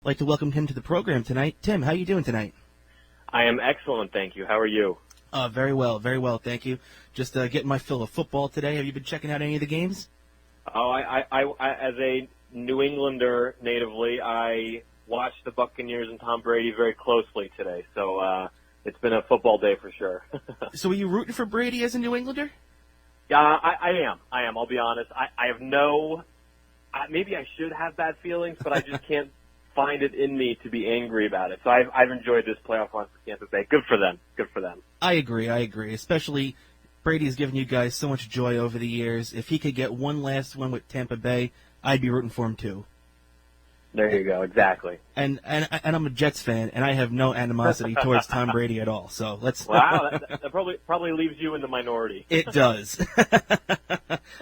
like to welcome him to the program tonight. Tim, how are you doing tonight? I am excellent, thank you. How are you? Very well, thank you. Just getting my fill of football today. Have you been checking out any of the games? Oh, I as a New Englander natively, I watched the Buccaneers and Tom Brady very closely today. So it's been a football day for sure. So are you rooting for Brady as a New Englander? Yeah, I am. I'll be honest. I have no. Maybe I should have bad feelings, but I just can't find it in me to be angry about it. So I've enjoyed this playoff run for Tampa Bay. Good for them. I agree. Especially Brady's given you guys so much joy over the years. If he could get one last one with Tampa Bay, I'd be rooting for him too. There you go. Exactly. And I'm a Jets fan, and I have no animosity towards Tom Brady at all. So let's. Wow, that probably leaves you in the minority. It does.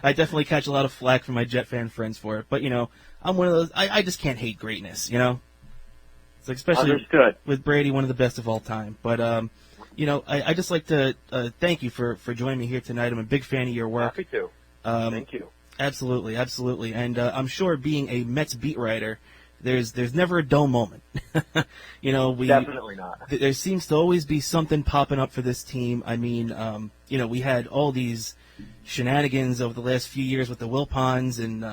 I definitely catch a lot of flack from my Jet fan friends for it, but I'm one of those. I just can't hate greatness. So especially Understood. With Brady, one of the best of all time. But I just like to thank you for joining me here tonight. I'm a big fan of your work. Happy to. Thank you. Absolutely. And I'm sure being a Mets beat writer, there's never a dull moment. Definitely not. There seems to always be something popping up for this team. I mean, we had all these shenanigans over the last few years with the Wilpons, and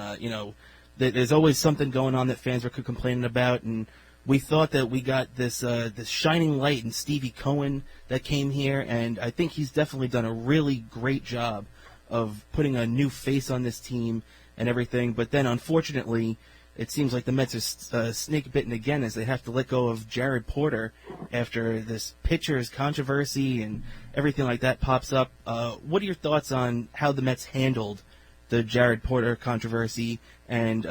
there's always something going on that fans were complaining about. And we thought that we got this shining light in Stevie Cohen that came here, and I think he's definitely done a really great job of putting a new face on this team and everything. But then, unfortunately, it seems like the Mets are snake-bitten again as they have to let go of Jared Porter after this pitcher's controversy and everything like that pops up. What are your thoughts on how the Mets handled the Jared Porter controversy and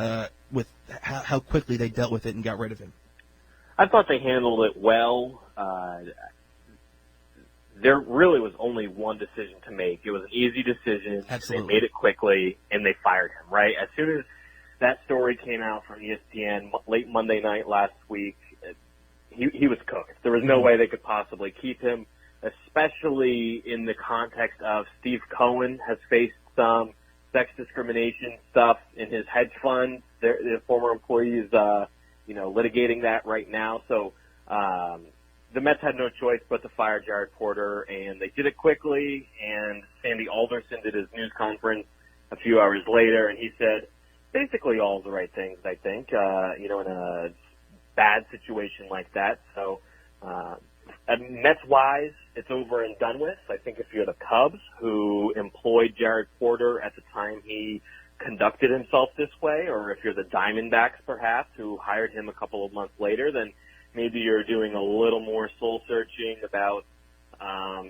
with how quickly they dealt with it and got rid of him? I thought they handled it well. There really was only one decision to make. It was an easy decision. Absolutely. They made it quickly, and they fired him, right? As soon as that story came out from ESPN late Monday night last week, he was cooked. There was no way they could possibly keep him, especially in the context of Steve Cohen has faced some sex discrimination stuff in his hedge fund. The former employees, litigating that right now. So the Mets had no choice but to fire Jared Porter, and they did it quickly. And Sandy Alderson did his news conference a few hours later, and he said basically all of the right things, I think, in a bad situation like that. So Mets-wise, it's over and done with. I think if you're the Cubs, who employed Jared Porter at the time he conducted himself this way, or if you're the Diamondbacks, perhaps, who hired him a couple of months later, then maybe you're doing a little more soul-searching about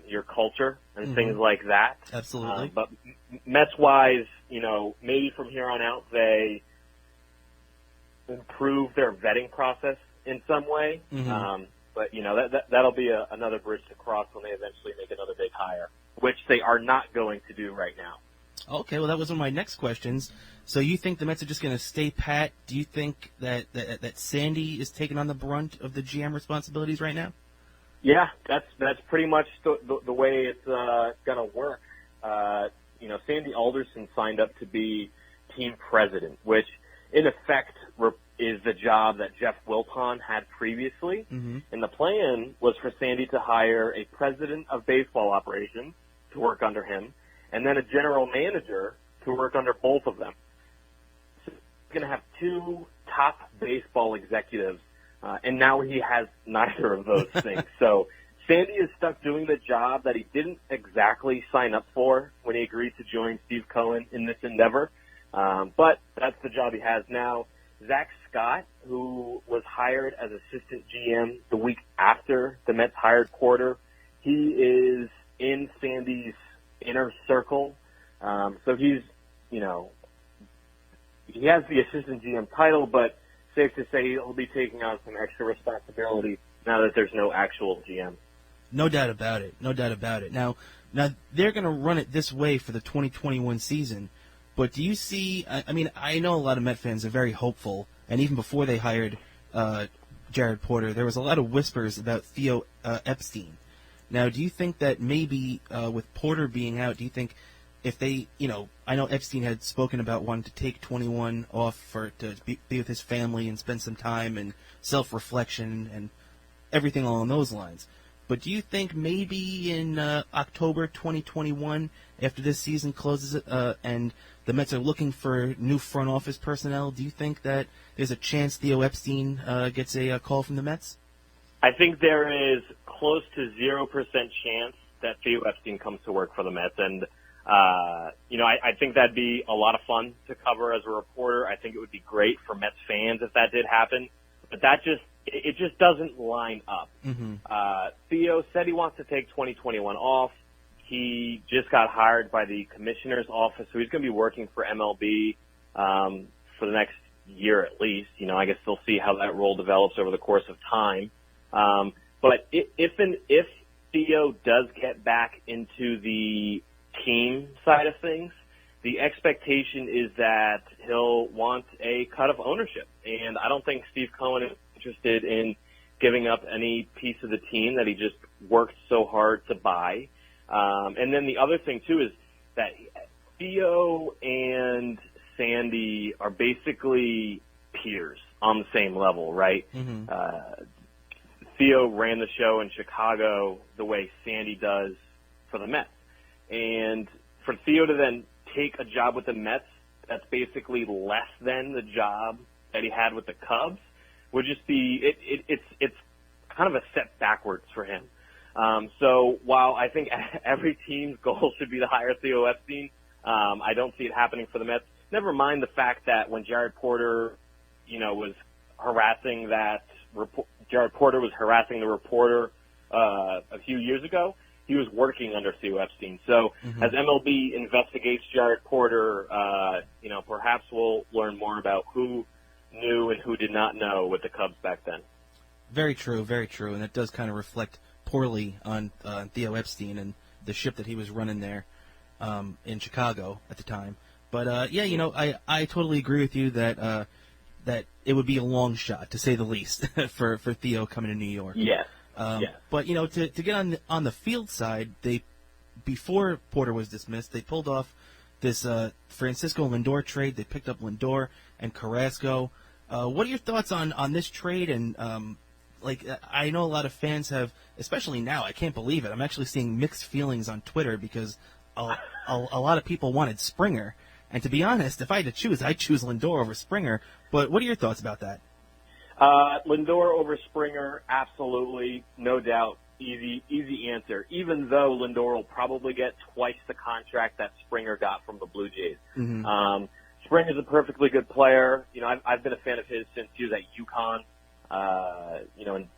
your culture and things like that. Absolutely. But Mets-wise, maybe from here on out they improve their vetting process in some way. But, that'll be another bridge to cross when they eventually make another big hire, which they are not going to do right now. Okay, well, that was one of my next questions. So you think the Mets are just going to stay pat? Do you think that Sandy is taking on the brunt of the GM responsibilities right now? Yeah, that's pretty much the way it's going to work. Sandy Alderson signed up to be team president, which in effect is the job that Jeff Wilpon had previously. And the plan was for Sandy to hire a president of baseball operations to work under him, and then a general manager to work under both of them. So he's going to have two top baseball executives, and now he has neither of those things. So Sandy is stuck doing the job that he didn't exactly sign up for when he agreed to join Steve Cohen in this endeavor, but that's the job he has now. Zach Scott, who was hired as assistant GM the week after the Mets hired Porter, he is in Sandy's inner circle. So he's, he has the assistant GM title, but safe to say he'll be taking on some extra responsibility now that there's no actual GM. No doubt about it. Now they're going to run it this way for the 2021 season. But do you see, I know a lot of Met fans are very hopeful, and even before they hired Jared Porter, there was a lot of whispers about Theo Epstein. Now, do you think that maybe with Porter being out, do you think if they, I know Epstein had spoken about wanting to take 21 off to be with his family and spend some time and self-reflection and everything along those lines. But do you think maybe in October 2021, after this season closes and the Mets are looking for new front office personnel, do you think that there's a chance Theo Epstein gets a call from the Mets? I think there is close to 0% chance that Theo Epstein comes to work for the Mets. And, I think that'd be a lot of fun to cover as a reporter. I think it would be great for Mets fans if that did happen. But it just doesn't line up. Mm-hmm. Theo said he wants to take 2021 off. He just got hired by the commissioner's office, so he's going to be working for MLB for the next year at least. I guess they'll see how that role develops over the course of time. But if Theo does get back into the team side of things, the expectation is that he'll want a cut of ownership. And I don't think Steve Cohen is interested in giving up any piece of the team that he just worked so hard to buy. And then the other thing, too, is that Theo and Sandy are basically peers on the same level, right? Mm-hmm. Theo ran the show in Chicago the way Sandy does for the Mets. And for Theo to then take a job with the Mets that's basically less than the job that he had with the Cubs would just be it's kind of a step backwards for him. So while I think every team's goal should be to hire Theo Epstein, I don't see it happening for the Mets. Never mind the fact that when Jared Porter, was harassing the reporter a few years ago, he was working under Theo Epstein. So as MLB investigates Jared Porter, perhaps we'll learn more about who knew and who did not know with the Cubs back then. Very true, and it does kind of reflect poorly on Theo Epstein and the ship that he was running there in Chicago at the time. But I totally agree with you that that it would be a long shot, to say the least, for Theo coming to New York. Yes. But to get on the field side, before Porter was dismissed, they pulled off this Francisco Lindor trade. They picked up Lindor and Carrasco. What are your thoughts on this trade? And I know a lot of fans have, especially now, I can't believe it. I'm actually seeing mixed feelings on Twitter because a lot of people wanted Springer. And to be honest, if I had to choose, I'd choose Lindor over Springer. But what are your thoughts about that? Lindor over Springer, absolutely, no doubt, easy answer. Even though Lindor will probably get twice the contract that Springer got from the Blue Jays. Mm-hmm. Springer's a perfectly good player. I've been a fan of his since he was at UConn. And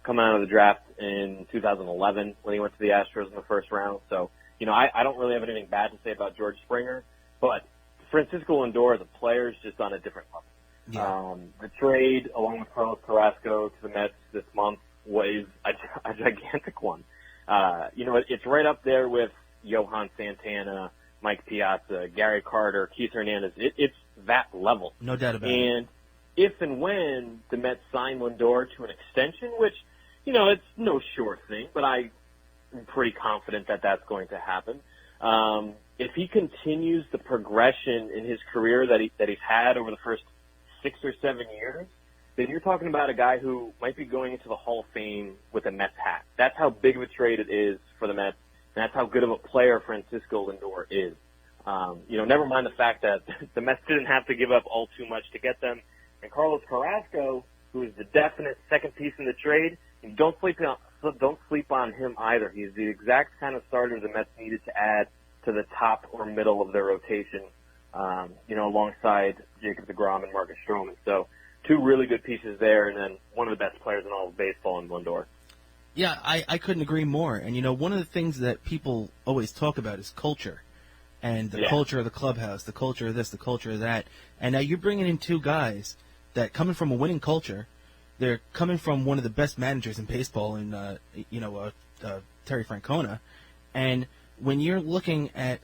coming out of the draft in 2011 when he went to the Astros in the first round. So, I don't really have anything bad to say about George Springer, but Francisco Lindor as a player is just on a different level. Yeah. The trade, along with Carlos Carrasco to the Mets this month, was a gigantic one. It's right up there with Johan Santana, Mike Piazza, Gary Carter, Keith Hernandez. It's that level. No doubt about it. And if and when the Mets sign Lindor to an extension, which, it's no sure thing, but I'm pretty confident that that's going to happen. If he continues the progression in his career that he's had over the first 6 or 7 years, then you're talking about a guy who might be going into the Hall of Fame with a Mets hat. That's how big of a trade it is for the Mets, and that's how good of a player Francisco Lindor is. Never mind the fact that the Mets didn't have to give up all too much to get them. And Carlos Carrasco, who is the definite second piece in the trade, don't sleep on him either. He's the exact kind of starter the Mets needed to add to the top or middle of their rotation, alongside Jacob deGrom and Marcus Stroman. So two really good pieces there, and then one of the best players in all of baseball in Lindor. Yeah, I couldn't agree more. And, one of the things that people always talk about is culture. And the culture of the clubhouse, the culture of this, the culture of that. And now you're bringing in two guys that, coming from a winning culture, they're coming from one of the best managers in baseball in, Terry Francona. And when you're looking at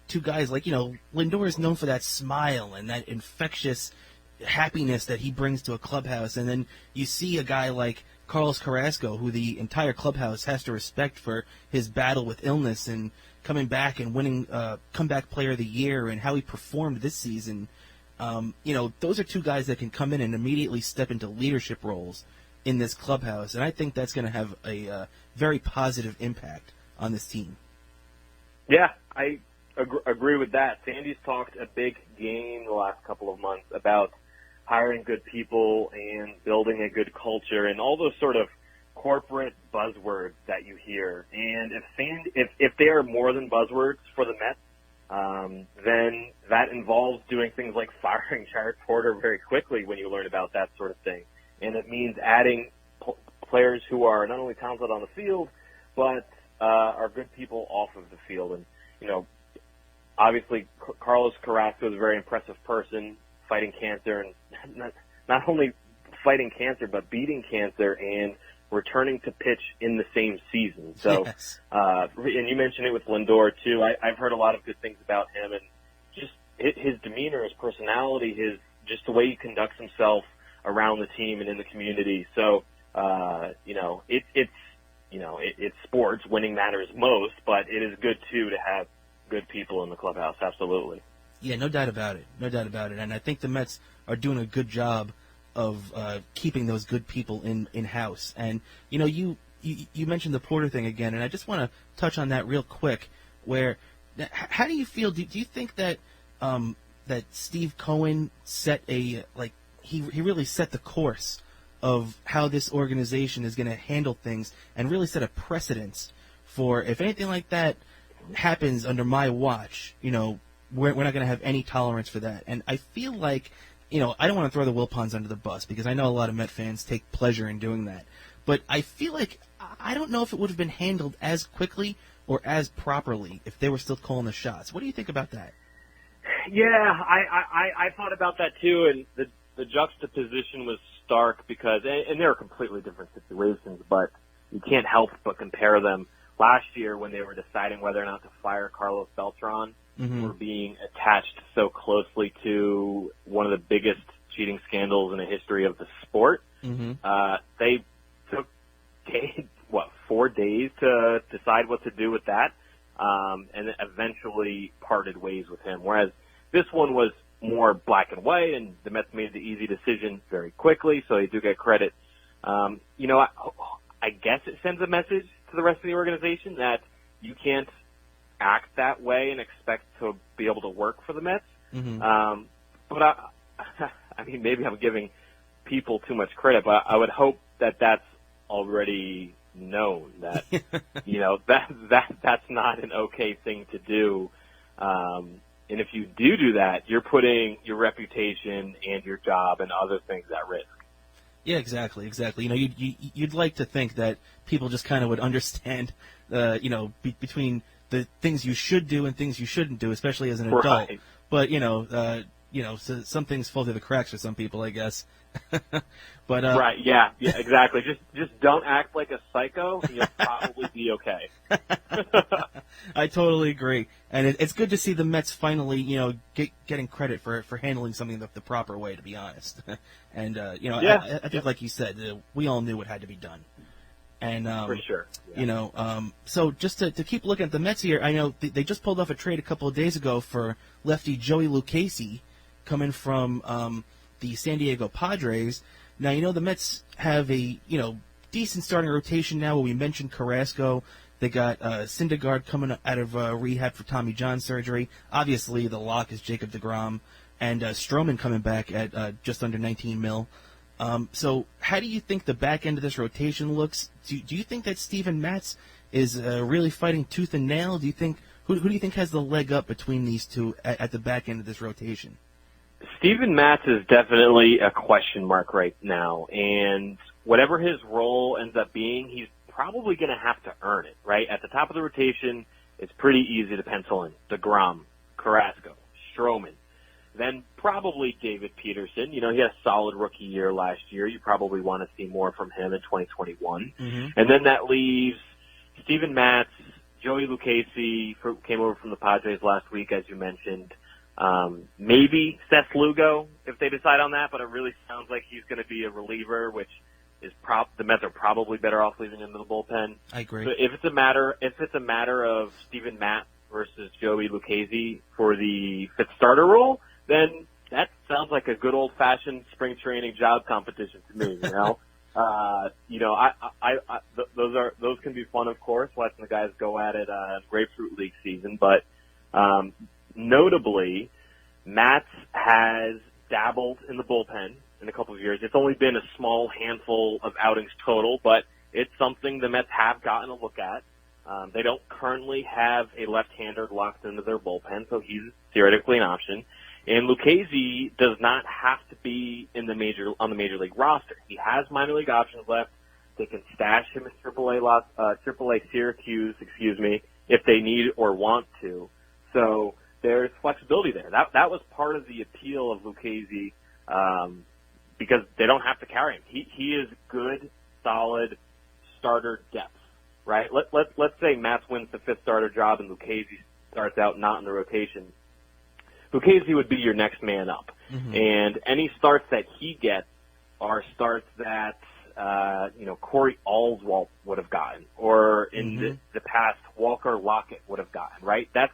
two guys like, Lindor is known for that smile and that infectious happiness that he brings to a clubhouse. And then you see a guy like Carlos Carrasco, who the entire clubhouse has to respect for his battle with illness and coming back and winning comeback player of the year and how he performed this season. Those are two guys that can come in and immediately step into leadership roles in this clubhouse, and I think that's going to have a very positive impact on this team. Yeah, I agree with that. Sandy's talked a big game the last couple of months about hiring good people and building a good culture and all those sort of corporate buzzwords that you hear. And if they are more than buzzwords for the Mets, then that involves doing things like firing Jared Porter very quickly when you learn about that sort of thing. And it means adding players who are not only talented on the field, but are good people off of the field. And, obviously Carlos Carrasco is a very impressive person fighting cancer, and not only fighting cancer, but beating cancer and returning to pitch in the same season. So, yes. And you mentioned it with Lindor too. I've heard a lot of good things about him, and just his demeanor, his personality, just the way he conducts himself around the team and in the community. So, it's sports. Winning matters most, but it is good too to have good people in the clubhouse. Absolutely. Yeah, no doubt about it. No doubt about it. And I think the Mets are doing a good job of keeping those good people in-house. And, you mentioned the Porter thing again, and I just want to touch on that real quick, where how do you feel? Do you think that that Steve Cohen set he really set the course of how this organization is going to handle things and really set a precedence for if anything like that happens under my watch, we're not going to have any tolerance for that. And I feel like, I don't want to throw the Wilpons under the bus because I know a lot of Met fans take pleasure in doing that. But I feel like I don't know if it would have been handled as quickly or as properly if they were still calling the shots. What do you think about that? Yeah, I thought about that too, and the juxtaposition was stark because, and they're completely different situations, but you can't help but compare them. Last year when they were deciding whether or not to fire Carlos Beltran, were being attached so closely to one of the biggest cheating scandals in the history of the sport. They took 4 days to decide what to do with that, and eventually parted ways with him. Whereas this one was more black and white, and the Mets made the easy decision very quickly, so they do get credit. I guess it sends a message to the rest of the organization that you can't act that way and expect to be able to work for the Mets. But I mean, maybe I'm giving people too much credit, but I would hope that that's already known that, that's not an okay thing to do. And if you do that, you're putting your reputation and your job and other things at risk. Yeah, exactly. You'd like to think that people just kind of would understand, between the things you should do and things you shouldn't do, especially as an adult. Right. But so some things fall through the cracks for some people, I guess. But right, yeah, exactly. Just don't act like a psycho, and you'll probably be okay. I totally agree, and it's good to see the Mets finally, getting credit for handling something the proper way. To be honest, and I think, like you said, we all knew what had to be done, and for sure. So just to keep looking at the Mets here, I know they just pulled off a trade a couple of days ago for lefty Joey Lucchesi, coming from the San Diego Padres. Now, the Mets have a, decent starting rotation now. We mentioned Carrasco. They got Syndergaard coming out of rehab for Tommy John surgery. Obviously, the lock is Jacob deGrom. And Stroman coming back at just under $19 million. So how do you think the back end of this rotation looks? Do you think that Steven Matz is really fighting tooth and nail? Do you think who do you think has the leg up between these two at the back end of this rotation? Steven Matz is definitely a question mark right now, and whatever his role ends up being, he's probably going to have to earn it, right? At the top of the rotation, it's pretty easy to pencil in DeGrom, Carrasco, Stroman, then probably David Peterson. He had a solid rookie year last year. You probably want to see more from him in 2021. And then that leaves Steven Matz, Joey Lucchesi came over from the Padres last week, as you mentioned. Maybe Seth Lugo if they decide on that, but it really sounds like he's going to be a reliever, which is the Mets are probably better off leaving him in the bullpen. I agree. So if it's a matter of Steven Matz versus Joey Lucchesi for the fifth starter role, then that's sounds like a good old-fashioned spring training job competition to me. Those can be fun, of course, watching the guys go at it Grapefruit League season. But notably, Matz has dabbled in the bullpen in a couple of years. It's only been a small handful of outings total, but it's something the Mets have gotten a look at. They don't currently have a left-hander locked into their bullpen, so he's theoretically an option. And Lucchesi does not have to be on the major league roster. He has minor league options left. They can stash him in AAA Syracuse, if they need or want to. So there's flexibility there. That was part of the appeal of Lucchesi, because they don't have to carry him. He is good, solid starter depth, right? Let's say Matz wins the fifth starter job and Lucchesi starts out not in the rotation. Lucchesi would be your next man up. Mm-hmm. And any starts that he gets are starts that, Corey Oswalt would have gotten, or in the past, Walker Lockett would have gotten, right? That's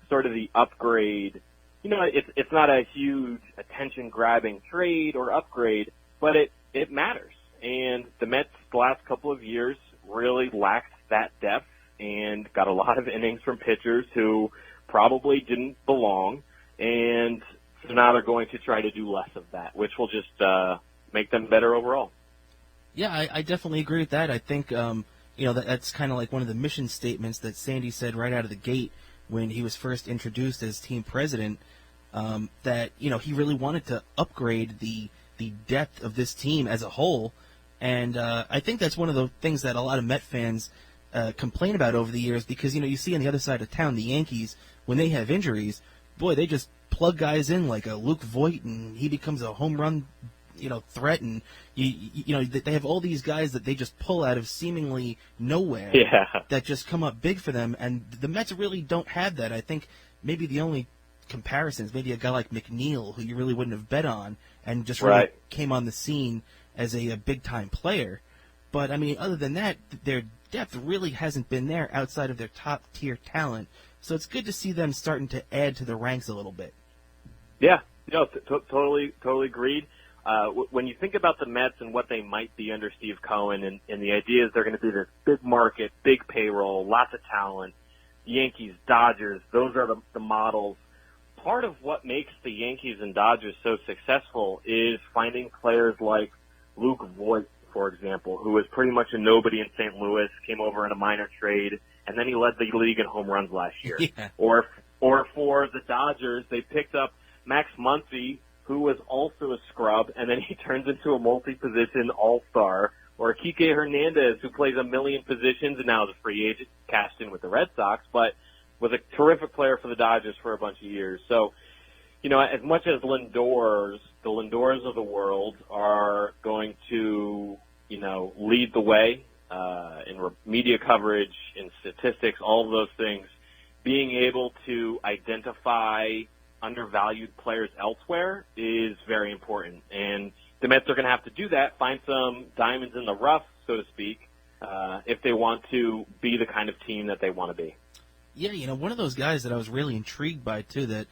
sort of the upgrade. It's not a huge attention-grabbing trade or upgrade, but it matters. And the Mets the last couple of years really lacked that depth and got a lot of innings from pitchers who probably didn't belong. And so now they're going to try to do less of that, which will just make them better overall. Yeah, I definitely agree with that. I think, that's kind of like one of the mission statements that Sandy said right out of the gate when he was first introduced as team president, that, he really wanted to upgrade the depth of this team as a whole. And I think that's one of the things that a lot of Met fans complain about over the years, because, you see on the other side of town, the Yankees, when they have injuries, boy, they just plug guys in like a Luke Voigt, and he becomes a home run, threat. And they have all these guys that they just pull out of seemingly nowhere, that just come up big for them. And the Mets really don't have that. I think maybe the only comparisons, maybe a guy like McNeil, who you really wouldn't have bet on, and just really came on the scene as a big time player. But I mean, other than that, their depth really hasn't been there outside of their top tier talent. So it's good to see them starting to add to the ranks a little bit. Yeah, totally agreed. When you think about the Mets and what they might be under Steve Cohen, and the idea is they're going to be this big market, big payroll, lots of talent, Yankees, Dodgers, those are the models. Part of what makes the Yankees and Dodgers so successful is finding players like Luke Voigt, for example, who was pretty much a nobody in St. Louis, came over in a minor trade, and then he led the league in home runs last year. Yeah. Or for the Dodgers, they picked up Max Muncy, who was also a scrub, and then he turns into a multi-position all-star. Or Kike Hernandez, who plays a million positions and now is a free agent, cashed in with the Red Sox, but was a terrific player for the Dodgers for a bunch of years. So, as much as the Lindors of the world are going to, lead the way in media coverage, in statistics, all of those things, being able to identify undervalued players elsewhere is very important. And the Mets are going to have to do that, find some diamonds in the rough, so to speak, if they want to be the kind of team that they want to be. Yeah, one of those guys that I was really intrigued by, too, that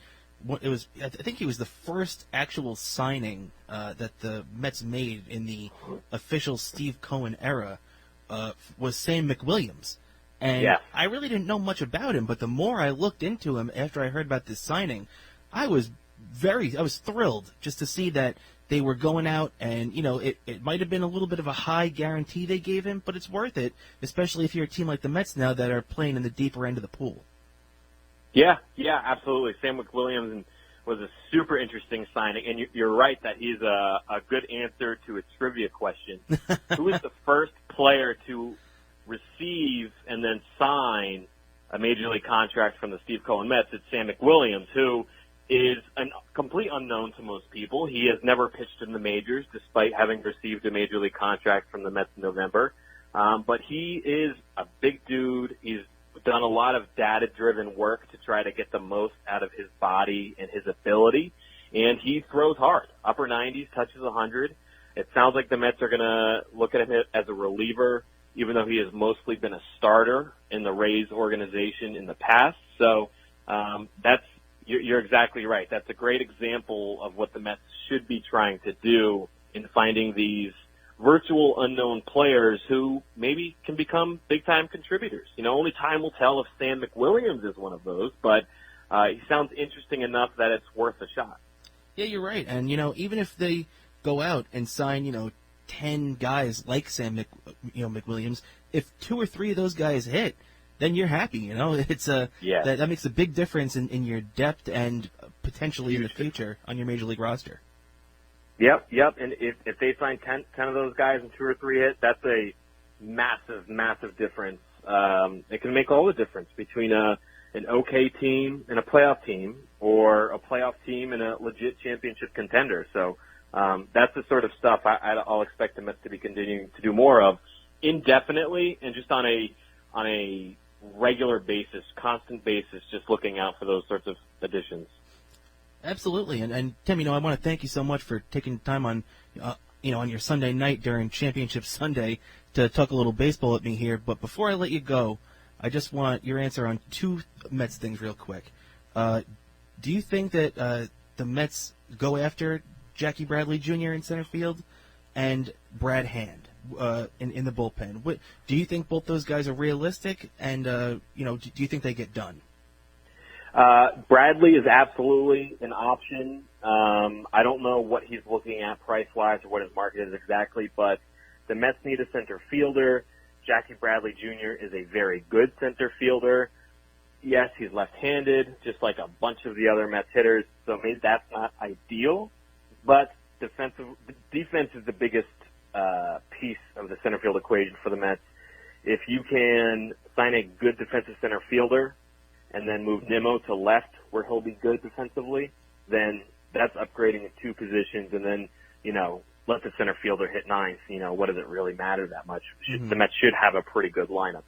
I think he was the first actual signing that the Mets made in the official Steve Cohen era, was Sam McWilliams. And I really didn't know much about him, but the more I looked into him after I heard about this signing, I was thrilled just to see that they were going out and, it might have been a little bit of a high guarantee they gave him, but it's worth it, especially if you're a team like the Mets now that are playing in the deeper end of the pool. Yeah, absolutely. Sam McWilliams was a super interesting signing, and you're right that he's a good answer to a trivia question. Who was the first player to receive and then sign a major league contract from the Steve Cohen Mets? It's Sam McWilliams, who is a complete unknown to most people. He has never pitched in the majors, despite having received a major league contract from the Mets in November. But he is a big dude. He's done a lot of data-driven work to try to get the most out of his body and his ability, and he throws hard. Upper 90s, touches 100. It sounds like the Mets are going to look at him as a reliever, even though he has mostly been a starter in the Rays organization in the past. So that's You're exactly right. That's a great example of what the Mets should be trying to do in finding these virtual unknown players who maybe can become big-time contributors. Only time will tell if Sam McWilliams is one of those, but he sounds interesting enough that it's worth a shot. Yeah, you're right. And, even if they go out and sign, 10 guys like Sam McWilliams, if 2 or 3 of those guys hit, then you're happy, It's that makes a big difference in your depth and potentially in the future on your major league roster. Yep. And if they sign 10 of those guys and 2 or 3 hit, that's a massive, massive difference. It can make all the difference between an okay team and a playoff team, or a playoff team and a legit championship contender. So that's the sort of stuff I'll expect the Mets to be continuing to do more of indefinitely, and just on a regular basis, constant basis, just looking out for those sorts of additions. Absolutely, and Tim, I want to thank you so much for taking time on, on your Sunday night during Championship Sunday to talk a little baseball with me here. But before I let you go, I just want your answer on 2 Mets things real quick. Do you think that the Mets go after Jackie Bradley Jr. in center field and Brad Hand in the bullpen? Do you think both those guys are realistic? And do you think they get done? Bradley is absolutely an option. I don't know what he's looking at price-wise or what his market is exactly, but the Mets need a center fielder. Jackie Bradley Jr. is a very good center fielder. Yes, he's left-handed, just like a bunch of the other Mets hitters, so maybe that's not ideal. But defense is the biggest piece of the center field equation for the Mets. If you can sign a good defensive center fielder and then move Nimmo to left where he'll be good defensively, then that's upgrading in 2 positions, and then, let the center fielder hit ninth. What does it really matter that much? Mm-hmm. The Mets should have a pretty good lineup.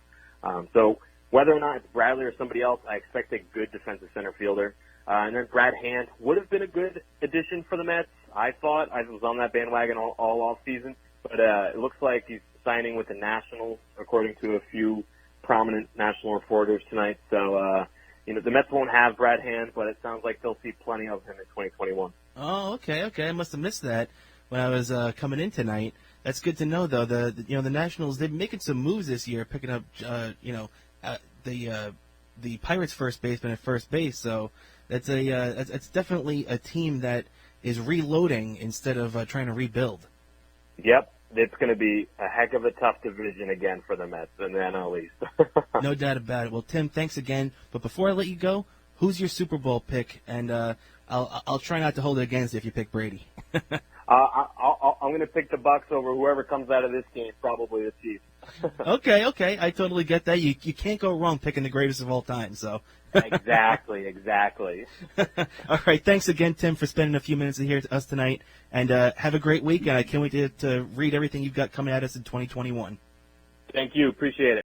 So whether or not it's Bradley or somebody else, I expect a good defensive center fielder. And then Brad Hand would have been a good addition for the Mets. I thought I was on that bandwagon all off season, but it looks like he's signing with the Nationals, according to a few prominent national reporters tonight. So, the Mets won't have Brad Hand, but it sounds like they'll see plenty of him in 2021. Oh, okay. I must have missed that when I was coming in tonight. That's good to know, though. The Nationals, they're making some moves this year, picking up the Pirates first baseman at first base. So that's definitely a team that is reloading instead of trying to rebuild. Yep. It's going to be a heck of a tough division again for the Mets in the NL East. No doubt about it. Well, Tim, thanks again. But before I let you go, who's your Super Bowl pick? And I'll try not to hold it against you if you pick Brady. I'm going to pick the Bucs over whoever comes out of this game, probably the Chiefs. Okay. I totally get that. You can't go wrong picking the greatest of all time. So. Exactly. All right. Thanks again, Tim, for spending a few minutes here with us tonight. And have a great week. And I can't wait to read everything you've got coming at us in 2021. Thank you. Appreciate it.